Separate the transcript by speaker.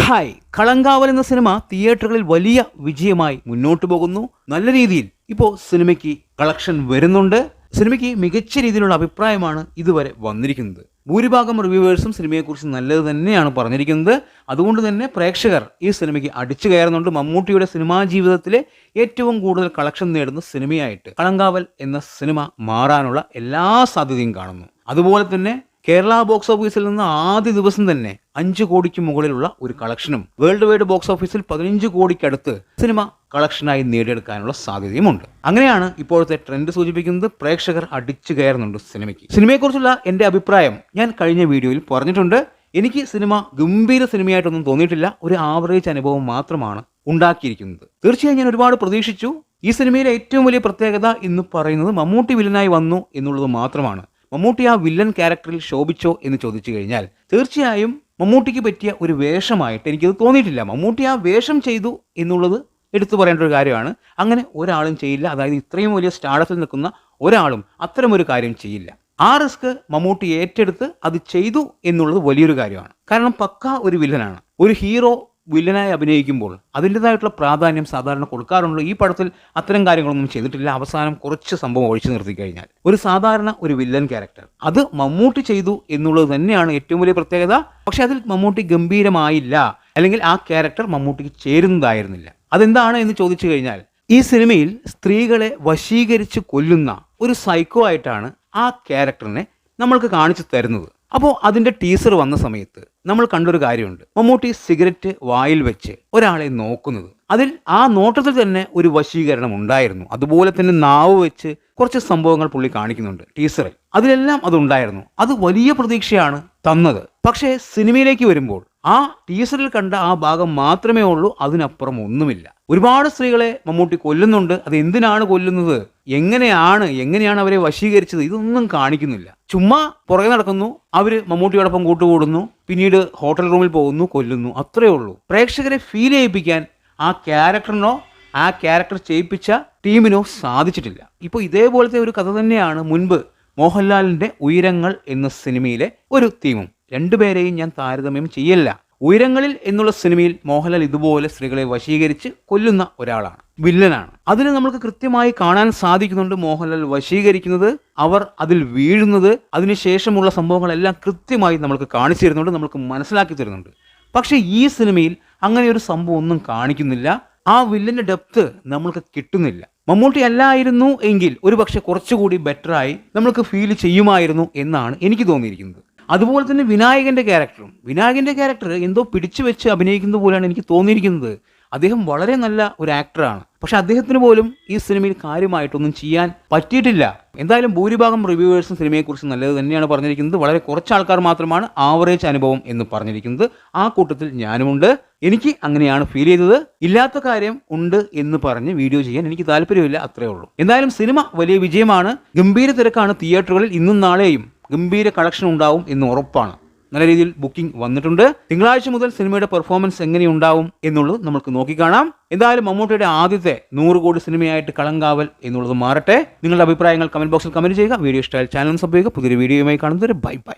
Speaker 1: Hi, Kalamkaval എന്ന cinema തിയേറ്ററുകളിൽ വലിയ വിജയമായി മുന്നോട്ട് പോകുന്നു. നല്ല രീതിയിൽ ഇപ്പോൾ സിനിമയ്ക്ക് കളക്ഷൻ വരുന്നുണ്ട്. സിനിമയ്ക്ക് മികച്ച രീതിയിലുള്ള അഭിപ്രായമാണ് ഇതുവരെ വന്നിരിക്കുന്നത്. ഭൂരിഭാഗം റിവ്യൂവേഴ്സും സിനിമയെക്കുറിച്ച് നല്ലത് തന്നെയാണ് പറഞ്ഞിരിക്കുന്നത്. അതുകൊണ്ട് തന്നെ പ്രേക്ഷകർ ഈ സിനിമയ്ക്ക് അടിച്ചു കയറുന്നുണ്ട്. മമ്മൂട്ടിയുടെ സിനിമാ ജീവിതത്തിലെ ഏറ്റവും കൂടുതൽ കളക്ഷൻ നേടുന്ന സിനിമയായിട്ട് കളങ്കാവൽ എന്ന സിനിമ മാറാനുള്ള എല്ലാ സാധ്യതയും കാണുന്നു. അതുപോലെ തന്നെ കേരള ബോക്സ് ഓഫീസിൽ നിന്ന് ആദ്യ ദിവസം തന്നെ 5 കോടിക്ക് മുകളിലുള്ള ഒരു കളക്ഷനും വേൾഡ് വൈഡ് ബോക്സ് ഓഫീസിൽ 15 കോടിക്കടുത്ത് സിനിമ കളക്ഷനായി നേടിയെടുക്കാനുള്ള സാധ്യതയുമുണ്ട്. അങ്ങനെയാണ് ഇപ്പോഴത്തെ ട്രെൻഡ് സൂചിപ്പിക്കുന്നത്. പ്രേക്ഷകർ അടിച്ചു കയറുന്നുണ്ട് സിനിമയ്ക്ക്. സിനിമയെക്കുറിച്ചുള്ള എൻ്റെ അഭിപ്രായം ഞാൻ കഴിഞ്ഞ വീഡിയോയിൽ പറഞ്ഞിട്ടുണ്ട്. എനിക്ക് സിനിമ ഗംഭീര സിനിമയായിട്ടൊന്നും തോന്നിയിട്ടില്ല. ഒരു ആവറേജ് അനുഭവം മാത്രമാണ് ഉണ്ടാക്കിയിരിക്കുന്നത്. തീർച്ചയായും ഞാൻ ഒരുപാട് പ്രതീക്ഷിച്ചു. ഈ സിനിമയിലെ ഏറ്റവും വലിയ പ്രത്യേകത എന്ന് പറയുന്നത് മമ്മൂട്ടി വില്ലനായി വന്നു എന്നുള്ളത് മാത്രമാണ്. മമ്മൂട്ടി ആ വില്ലൻ ക്യാരക്ടറിൽ ശോഭിച്ചോ എന്ന് ചോദിച്ചു കഴിഞ്ഞാൽ തീർച്ചയായും മമ്മൂട്ടിക്ക് പറ്റിയ ഒരു വേഷമായിട്ട് എനിക്കത് തോന്നിയിട്ടില്ല. മമ്മൂട്ടി ആ വേഷം ചെയ്തു എന്നുള്ളത് എടുത്തു പറയേണ്ട ഒരു കാര്യമാണ്. അങ്ങനെ ഒരാളും ചെയ്യില്ല. അതായത് ഇത്രയും വലിയ സ്റ്റാർഡത്തിൽ നിൽക്കുന്ന ഒരാളും അത്തരമൊരു കാര്യം ചെയ്യില്ല. ആ റിസ്ക് മമ്മൂട്ടി ഏറ്റെടുത്ത് അത് ചെയ്തു എന്നുള്ളത് വലിയൊരു കാര്യമാണ്. കാരണം പക്ക ഒരു വില്ലനാണ്. ഒരു ഹീറോ വില്ലനായി അഭിനയിക്കുമ്പോൾ അതിൻ്റെതായിട്ടുള്ള പ്രാധാന്യം സാധാരണ കൊടുക്കാറുണ്ട്. ഈ പടത്തിൽ അത്തരം കാര്യങ്ങളൊന്നും ചെയ്തിട്ടില്ല. അവസാനം കുറച്ച് സംഭവം ഒഴിച്ചു നിർത്തി കഴിഞ്ഞാൽ ഒരു സാധാരണ ഒരു വില്ലൻ ക്യാരക്ടർ അത് മമ്മൂട്ടി ചെയ്തു എന്നുള്ളത് തന്നെയാണ് ഏറ്റവും വലിയ പ്രത്യേകത. പക്ഷെ അതിൽ മമ്മൂട്ടി ഗംഭീരമായില്ല, അല്ലെങ്കിൽ ആ ക്യാരക്ടർ മമ്മൂട്ടിക്ക് ചേരുന്നതായിരുന്നില്ല. അതെന്താണ് എന്ന് ചോദിച്ചു കഴിഞ്ഞാൽ ഈ സിനിമയിൽ സ്ത്രീകളെ വശീകരിച്ച് കൊല്ലുന്ന ഒരു സൈക്കോ ആയിട്ടാണ് ആ ക്യാരക്ടറിനെ നമ്മൾക്ക് കാണിച്ചു തരുന്നത്. അപ്പോൾ അതിൻ്റെ ടീസർ വന്ന സമയത്ത് നമ്മൾ കണ്ടൊരു കാര്യമുണ്ട്. മമ്മൂട്ടി സിഗരറ്റ് വായിൽ വെച്ച് ഒരാളെ നോക്കുന്നത്. അതിൽ ആ നോട്ടത്തിൽ തന്നെ ഒരു വശീകരണം ഉണ്ടായിരുന്നു. അതുപോലെ തന്നെ നാവ് വെച്ച് കുറച്ച് സംഭവങ്ങൾ പുള്ളി കാണിക്കുന്നുണ്ട് ടീസറിൽ. അതിലെല്ലാം അതുണ്ടായിരുന്നു. അത് വലിയ പ്രതീക്ഷയാണ് തന്നത്. പക്ഷേ സിനിമയിലേക്ക് വരുമ്പോൾ ആ ടീസറിൽ കണ്ട ആ ഭാഗം മാത്രമേ ഉള്ളൂ. അതിനപ്പുറം ഒന്നുമില്ല. ഒരുപാട് സ്ത്രീകളെ മമ്മൂട്ടി കൊല്ലുന്നുണ്ട്. അത് എന്തിനാണ് കൊല്ലുന്നത്, എങ്ങനെയാണ് അവരെ വശീകരിച്ചത്, ഇതൊന്നും കാണിക്കുന്നില്ല. ചുമ്മാ പുറകെ നടക്കുന്നു, അവര് മമ്മൂട്ടിയോടൊപ്പം കൂട്ടുകൂടുന്നു, പിന്നീട് ഹോട്ടൽ റൂമിൽ പോകുന്നു, കൊല്ലുന്നു, അത്രേ ഉള്ളൂ. പ്രേക്ഷകരെ ഫീൽ ചെയ്യിപ്പിക്കാൻ ആ ക്യാരക്ടറിനോ ആ ക്യാരക്ടർ ചെയ്യിപ്പിച്ച ടീമിനോ സാധിച്ചിട്ടില്ല. ഇപ്പോൾ ഇതേപോലത്തെ ഒരു കഥ തന്നെയാണ് മുൻപ് മോഹൻലാലിന്റെ ഉയരങ്ങൾ എന്ന സിനിമയിലെ ഒരു തീമും. രണ്ടുപേരെയും ഞാൻ താരതമ്യം ചെയ്യല്ല. ഉയരങ്ങളിൽ എന്നുള്ള സിനിമയിൽ മോഹൻലാൽ ഇതുപോലെ സ്ത്രീകളെ വശീകരിച്ച് കൊല്ലുന്ന ഒരാളാണ്, വില്ലനാണ്. അതിന് നമുക്ക് കൃത്യമായി കാണാൻ സാധിക്കുന്നുണ്ട്. മോഹൻലാൽ വശീകരിക്കുന്നത്, അവർ അതിൽ വീഴുന്നത്, അതിനുശേഷമുള്ള സംഭവങ്ങളെല്ലാം കൃത്യമായി നമ്മൾക്ക് കാണിച്ചു തരുന്നുണ്ട്, നമുക്ക് മനസ്സിലാക്കി തരുന്നുണ്ട്. പക്ഷേ ഈ സിനിമയിൽ അങ്ങനെ ഒരു സംഭവം ഒന്നും കാണിക്കുന്നില്ല. ആ വില്ലന്റെ ഡെപ്ത് നമ്മൾക്ക് കിട്ടുന്നില്ല. മമ്മൂട്ടി അല്ലായിരുന്നു എങ്കിൽ ഒരുപക്ഷെ കുറച്ചുകൂടി ബെറ്ററായി നമ്മൾക്ക് ഫീൽ ചെയ്യുമായിരുന്നു എന്നാണ് എനിക്ക് തോന്നിയിരിക്കുന്നത്. അതുപോലെ തന്നെ വിനായകന്റെ ക്യാരക്ടർ എന്തോ പിടിച്ചു വെച്ച് അഭിനയിക്കുന്നത് പോലെയാണ് എനിക്ക് തോന്നിയിരിക്കുന്നത്. അദ്ദേഹം വളരെ നല്ല ഒരു ആക്ടറാണ്. പക്ഷെ അദ്ദേഹത്തിന് പോലും ഈ സിനിമയിൽ കാര്യമായിട്ടൊന്നും ചെയ്യാൻ പറ്റിയിട്ടില്ല. എന്തായാലും ഭൂരിഭാഗം റിവ്യൂവേഴ്സും സിനിമയെക്കുറിച്ച് നല്ലത് തന്നെയാണ് പറഞ്ഞിരിക്കുന്നത്. വളരെ കുറച്ച് ആൾക്കാർ മാത്രമാണ് ആവറേജ് അനുഭവം എന്ന് പറഞ്ഞിരിക്കുന്നത്. ആ കൂട്ടത്തിൽ ഞാനുമുണ്ട്. എനിക്ക് അങ്ങനെയാണ് ഫീൽ ചെയ്തത്. ഇല്ലാത്ത കാര്യം ഉണ്ട് എന്ന് പറഞ്ഞ് വീഡിയോ ചെയ്യാൻ എനിക്ക് താല്പര്യമില്ല, അത്രേ ഉള്ളൂ. എന്തായാലും സിനിമ വലിയ വിജയമാണ്. ഗംഭീര തിരക്കാണ് തിയേറ്ററുകളിൽ. ഇന്നും നാളെയും ഗംഭീര കളക്ഷൻ ഉണ്ടാവും എന്ന് ഉറപ്പാണ്. നല്ല രീതിയിൽ ബുക്കിംഗ് വന്നിട്ടുണ്ട്. തിങ്കളാഴ്ച മുതൽ സിനിമയുടെ പെർഫോമൻസ് എങ്ങനെയുണ്ടാവും എന്നുള്ളത് നമുക്ക് നോക്കിക്കാണാം. എന്തായാലും മമ്മൂട്ടിയുടെ ആദ്യത്തെ 100 കോടി സിനിമയായിട്ട് കളങ്കാവൽ എന്നുള്ളത് മാറട്ടെ. നിങ്ങളുടെ അഭിപ്രായങ്ങൾ കമന്റ് ബോക്സിൽ കമന്റ് ചെയ്യുക. വീഡിയോ ഇഷ്ടമായാൽ ചാനൽ സബ്സ്ക്രൈബ് ചെയ്യുക. പുതിയൊരു വീഡിയോയുമായി കാണുന്നവരെ ബൈ.